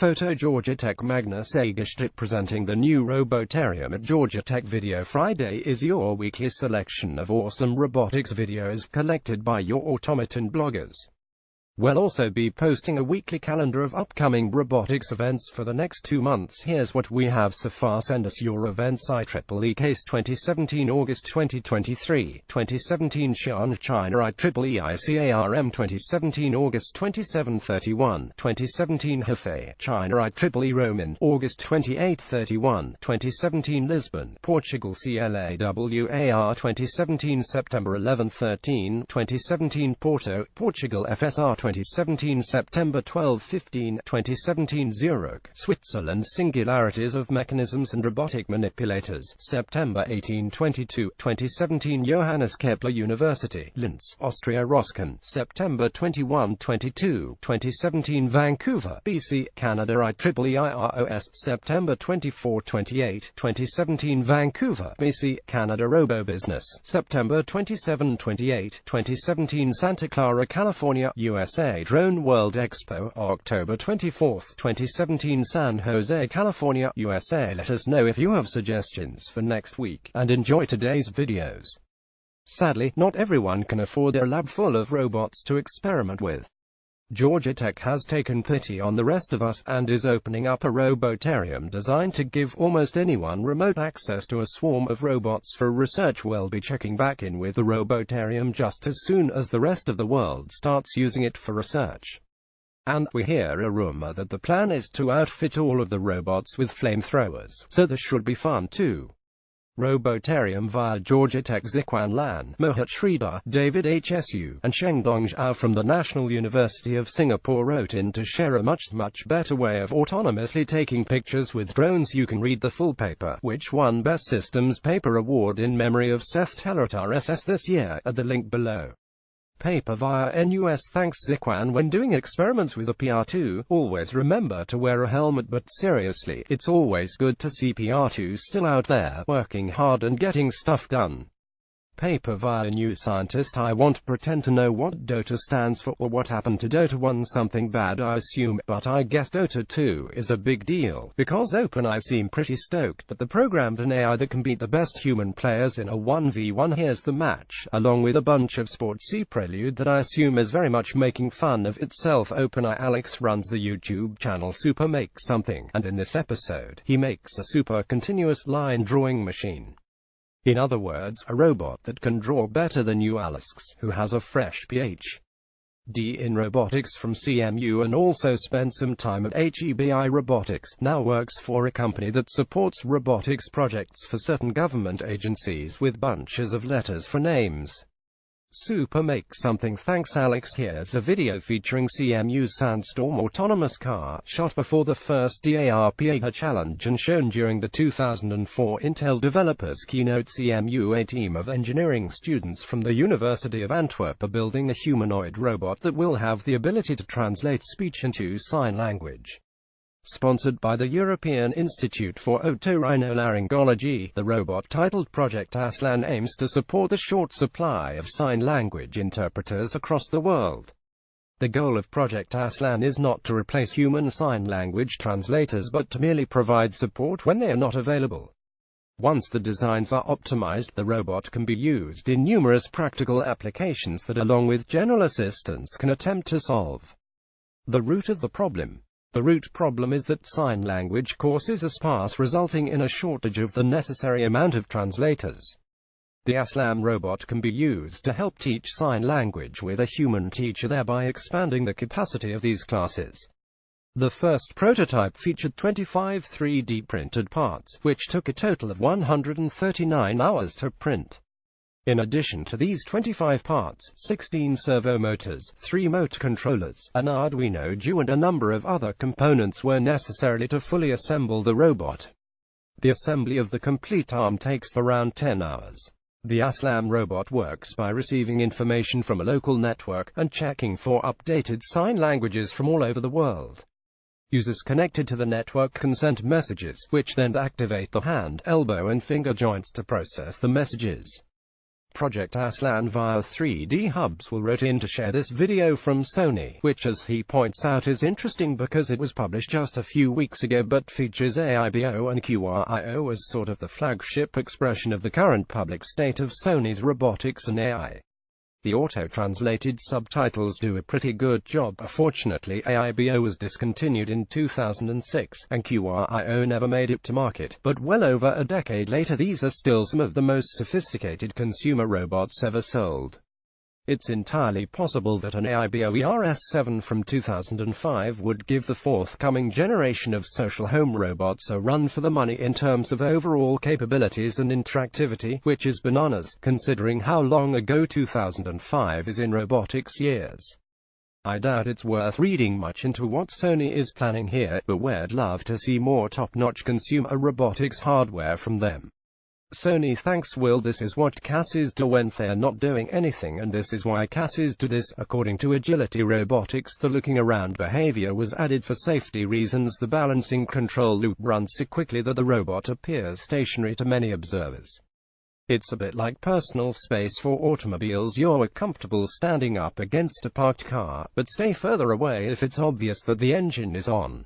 Photo Georgia Tech Magnus Agerstedt presenting the new Robotarium at Georgia Tech Video Friday is your weekly selection of awesome robotics videos collected by your automaton bloggers. We'll also be posting a weekly calendar of upcoming robotics events for the next 2 months. Here's what we have so far. Send us your events. IEEE Case 2017 August 2023, 2017 Shan China IEEE ICARM 2017 August 27-31, 2017 Hefei China IEEE Roman August 28-31, 2017 Lisbon Portugal CLAWAR 2017 September 11-13, 2017 Porto Portugal FSR 2017 September 12-15, 2017 Zurich, Switzerland Singularities of Mechanisms and Robotic Manipulators, September 18-22, 2017 Johannes Kepler University, Linz, Austria Roskin, September 21-22, 2017 Vancouver, BC, Canada IEEE IROS, September 24-28, 2017 Vancouver, BC, Canada RoboBusiness, September 27-28, 2017 Santa Clara, California, USA Drone World Expo, October 24, 2017 San Jose, California, USA. Let us know if you have suggestions for next week, and enjoy today's videos. Sadly, not everyone can afford a lab full of robots to experiment with. Georgia Tech has taken pity on the rest of us, and is opening up a robotarium designed to give almost anyone remote access to a swarm of robots for research. We'll be checking back in with the robotarium just as soon as the rest of the world starts using it for research. And we hear a rumor that the plan is to outfit all of the robots with flamethrowers, so this should be fun too. Robotarium via Georgia Tech. Zikwan Lan, Mohit Sridhar, David HSU, and Shengdong Zhao from the National University of Singapore wrote in to share a much better way of autonomously taking pictures with drones. You can read the full paper, which won Best Systems Paper Award in memory of Seth Telatar SS this year, at the link below. Paper via NUS. Thanks Zikwan. When doing experiments with a PR2, always remember to wear a helmet, but seriously, it's always good to see PR2 still out there, working hard and getting stuff done. Paper via New Scientist. I won't pretend to know what Dota stands for or what happened to Dota 1. Something bad I assume, but I guess Dota 2 is a big deal, because OpenAI seem pretty stoked that they programmed an AI that can beat the best human players in a 1v1. Here's the match, along with a bunch of sportsy prelude that I assume is very much making fun of itself. OpenAI Alex runs the YouTube channel Super Make Something, and in this episode, he makes a super continuous line drawing machine. In other words, a robot that can draw better than you. Alex, who has a fresh Ph.D. in robotics from CMU and also spent some time at HEBI Robotics, now works for a company that supports robotics projects for certain government agencies with bunches of letters for names. Super Make Something. Thanks Alex. Here's a video featuring CMU's Sandstorm autonomous car, shot before the first DARPA challenge and shown during the 2004 Intel Developers Keynote. CMU, a team of engineering students from the University of Antwerp, are building a humanoid robot that will have the ability to translate speech into sign language. Sponsored by the European Institute for Otorhinolaryngology, the robot, titled Project Aslan, aims to support the short supply of sign language interpreters across the world. The goal of Project Aslan is not to replace human sign language translators, but to merely provide support when they are not available. Once the designs are optimized, the robot can be used in numerous practical applications that, along with general assistance, can attempt to solve the root of the problem. The root problem is that sign language courses are sparse, resulting in a shortage of the necessary amount of translators. The Aslan robot can be used to help teach sign language with a human teacher, thereby expanding the capacity of these classes. The first prototype featured 25 3D printed parts, which took a total of 139 hours to print. In addition to these 25 parts, 16 servo motors, 3 motor controllers, an Arduino Duo and a number of other components were necessary to fully assemble the robot. The assembly of the complete arm takes around 10 hours. The Aslan robot works by receiving information from a local network, and checking for updated sign languages from all over the world. Users connected to the network can send messages, which then activate the hand, elbow and finger joints to process the messages. Project Aslan via 3D Hubs will wrote in to share this video from Sony, which as he points out is interesting because it was published just a few weeks ago but features AIBO and QRIO as sort of the flagship expression of the current public state of Sony's robotics and AI. The auto-translated subtitles do a pretty good job. Fortunately, AIBO was discontinued in 2006, and QRIO never made it to market, but well over a decade later these are still some of the most sophisticated consumer robots ever sold. It's entirely possible that an AIBO ERS7 from 2005 would give the forthcoming generation of social home robots a run for the money in terms of overall capabilities and interactivity, which is bananas, considering how long ago 2005 is in robotics years. I doubt it's worth reading much into what Sony is planning here, but we'd love to see more top-notch consumer robotics hardware from them. Sony thanks Will. This is what cassies do when they're not doing anything, and this is why cassies do this. According to Agility Robotics, the looking around behavior was added for safety reasons. The balancing control loop runs so quickly that the robot appears stationary to many observers. It's a bit like personal space for automobiles. You're comfortable standing up against a parked car, but stay further away if it's obvious that the engine is on.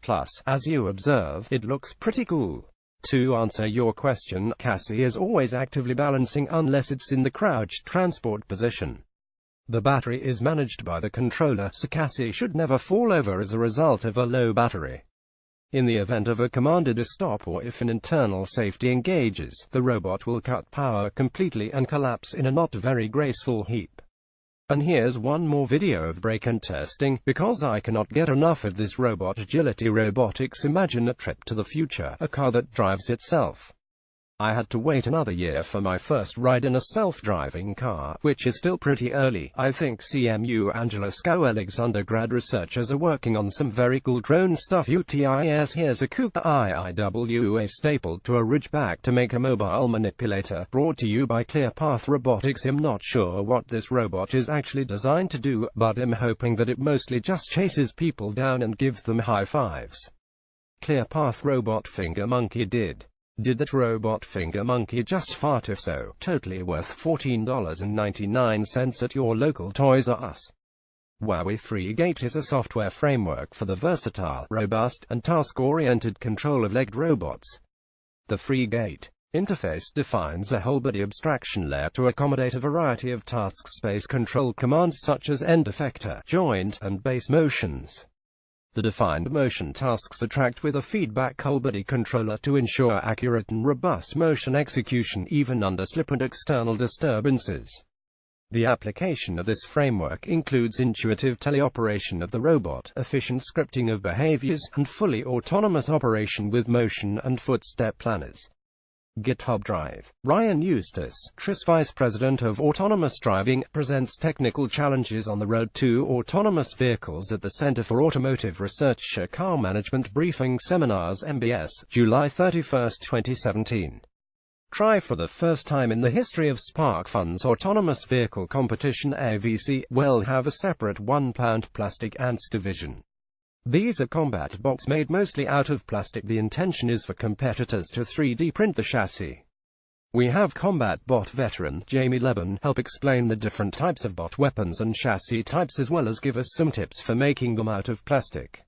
Plus, as you observe, it looks pretty cool. To answer your question, Cassie is always actively balancing unless it's in the crouched transport position. The battery is managed by the controller, so Cassie should never fall over as a result of a low battery. In the event of a commanded stop or if an internal safety engages, the robot will cut power completely and collapse in a not very graceful heap. And here's one more video of break and testing, because I cannot get enough of this robot. Agility Robotics. Imagine a trip to the future, a car that drives itself. I had to wait another year for my first ride in a self-driving car, which is still pretty early. I think CMU Angela Skowhelig's undergrad researchers are working on some very cool drone stuff. UTIS. Here's a Kuka IIWA stapled to a ridgeback to make a mobile manipulator. Brought to you by ClearPath Robotics. I'm not sure what this robot is actually designed to do, but I'm hoping that it mostly just chases people down and gives them high fives. ClearPath Robot Finger Monkey. Did that robot finger monkey just fart? If so, totally worth $14.99 at your local Toys R Us. FreeGate is a software framework for the versatile, robust, and task-oriented control of legged robots. The FreeGate interface defines a whole-body abstraction layer to accommodate a variety of task space control commands such as end effector, joint, and base motions. The defined motion tasks attract with a feedback whole-body controller to ensure accurate and robust motion execution even under slip and external disturbances. The application of this framework includes intuitive teleoperation of the robot, efficient scripting of behaviors, and fully autonomous operation with motion and footstep planners. GitHub Drive. Ryan Eustace, TRIS Vice President of Autonomous Driving, presents technical challenges on the road to autonomous vehicles at the Center for Automotive Research Car Management Briefing Seminars MBS, July 31, 2017. Try for the first time in the history of SparkFun's Autonomous Vehicle Competition AVC, will have a separate £1 plastic ants division. These are combat bots made mostly out of plastic. The intention is for competitors to 3D print the chassis. We have combat bot veteran Jamie Lebon help explain the different types of bot weapons and chassis types, as well as give us some tips for making them out of plastic.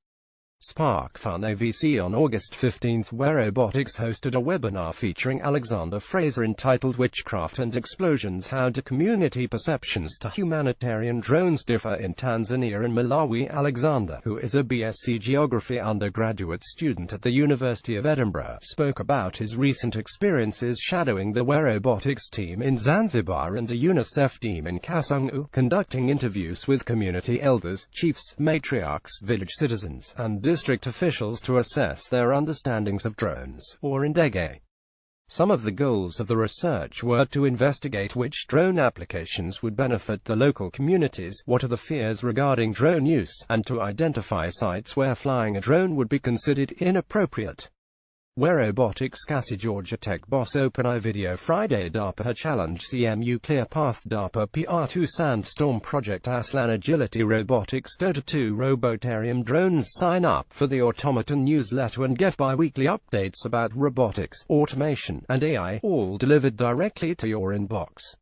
SparkFun AVC on August 15, where Robotics hosted a webinar featuring Alexander Fraser entitled Witchcraft and Explosions: How do Community Perceptions to Humanitarian Drones Differ in Tanzania and Malawi. Alexander, who is a BSc Geography undergraduate student at the University of Edinburgh, spoke about his recent experiences shadowing the Robotics team in Zanzibar and a UNICEF team in Kasungu, conducting interviews with community elders, chiefs, matriarchs, village citizens, and district officials to assess their understandings of drones, or ndege. Some of the goals of the research were to investigate which drone applications would benefit the local communities, what are the fears regarding drone use, and to identify sites where flying a drone would be considered inappropriate. Robotics. Cassie. Georgia Tech boss. OpenAI video Friday. DARPA challenge. CMU ClearPath. DARPA PR2 Sandstorm Project Aslan. Agility Robotics. Dota 2 Robotarium Drones. Sign up for the Automaton newsletter and get bi-weekly updates about robotics, automation, and AI, all delivered directly to your inbox.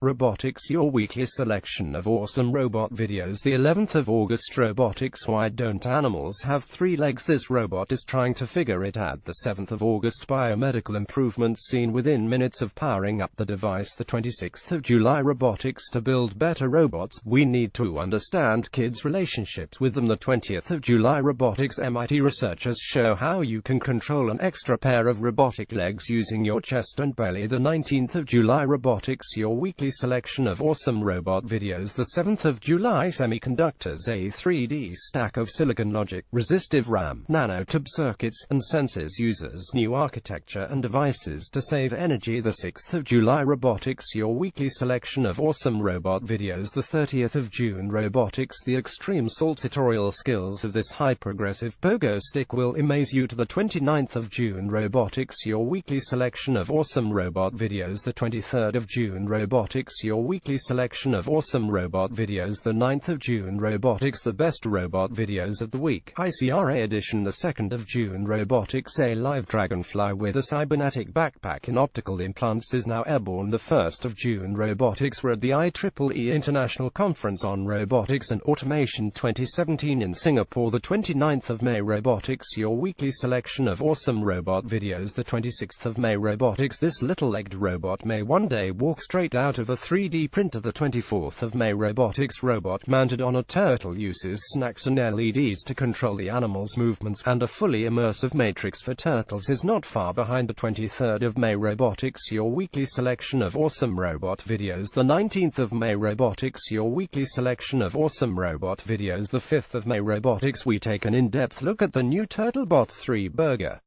Robotics, your weekly selection of awesome robot videos. The 11th of August. Robotics. Why don't animals have 3 legs? This robot is trying to figure it out. The 7th of August. Biomedical improvements seen within minutes of powering up the device. The 26th of July. Robotics. To build better robots, we need to understand kids' relationships with them. The 20th of July. Robotics. MIT researchers show how you can control an extra pair of robotic legs using your chest and belly. The 19th of July. Robotics, your weekly selection of awesome robot videos. The 7th of July. Semiconductors, a 3D stack of silicon logic, resistive RAM, nanotube circuits, and sensors. Uses new architecture and devices to save energy. The 6th of July. Robotics, your weekly selection of awesome robot videos. The 30th of June. Robotics, the extreme salt tutorial skills of this high-progressive pogo stick will amaze you. To the 29th of June. Robotics, your weekly selection of awesome robot videos. The 23rd of June. Robotics, your weekly selection of awesome robot videos. The 9th of June. Robotics, the best robot videos of the week. ICRA edition. The 2nd of June. Robotics, a live dragonfly with a cybernetic backpack and optical implants is now airborne. The 1st of June. Robotics. We're at the IEEE International Conference on Robotics and Automation 2017 in Singapore. The 29th of May. Robotics, your weekly selection of awesome robot videos. The 26th of May. Robotics, this little-legged robot may one day walk straight out of a 3D printer. The 24th of May. Robotics, robot mounted on a turtle uses snacks and LEDs to control the animal's movements, and a fully immersive matrix for turtles is not far behind. The 23rd of May. Robotics, your weekly selection of awesome robot videos. The 19th of May. Robotics, your weekly selection of awesome robot videos. The 5th of May. Robotics, we take an in-depth look at the new turtlebot 3 burger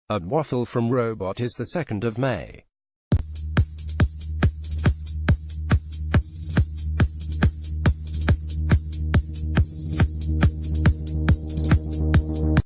and waffle from Robot is the 2nd of May.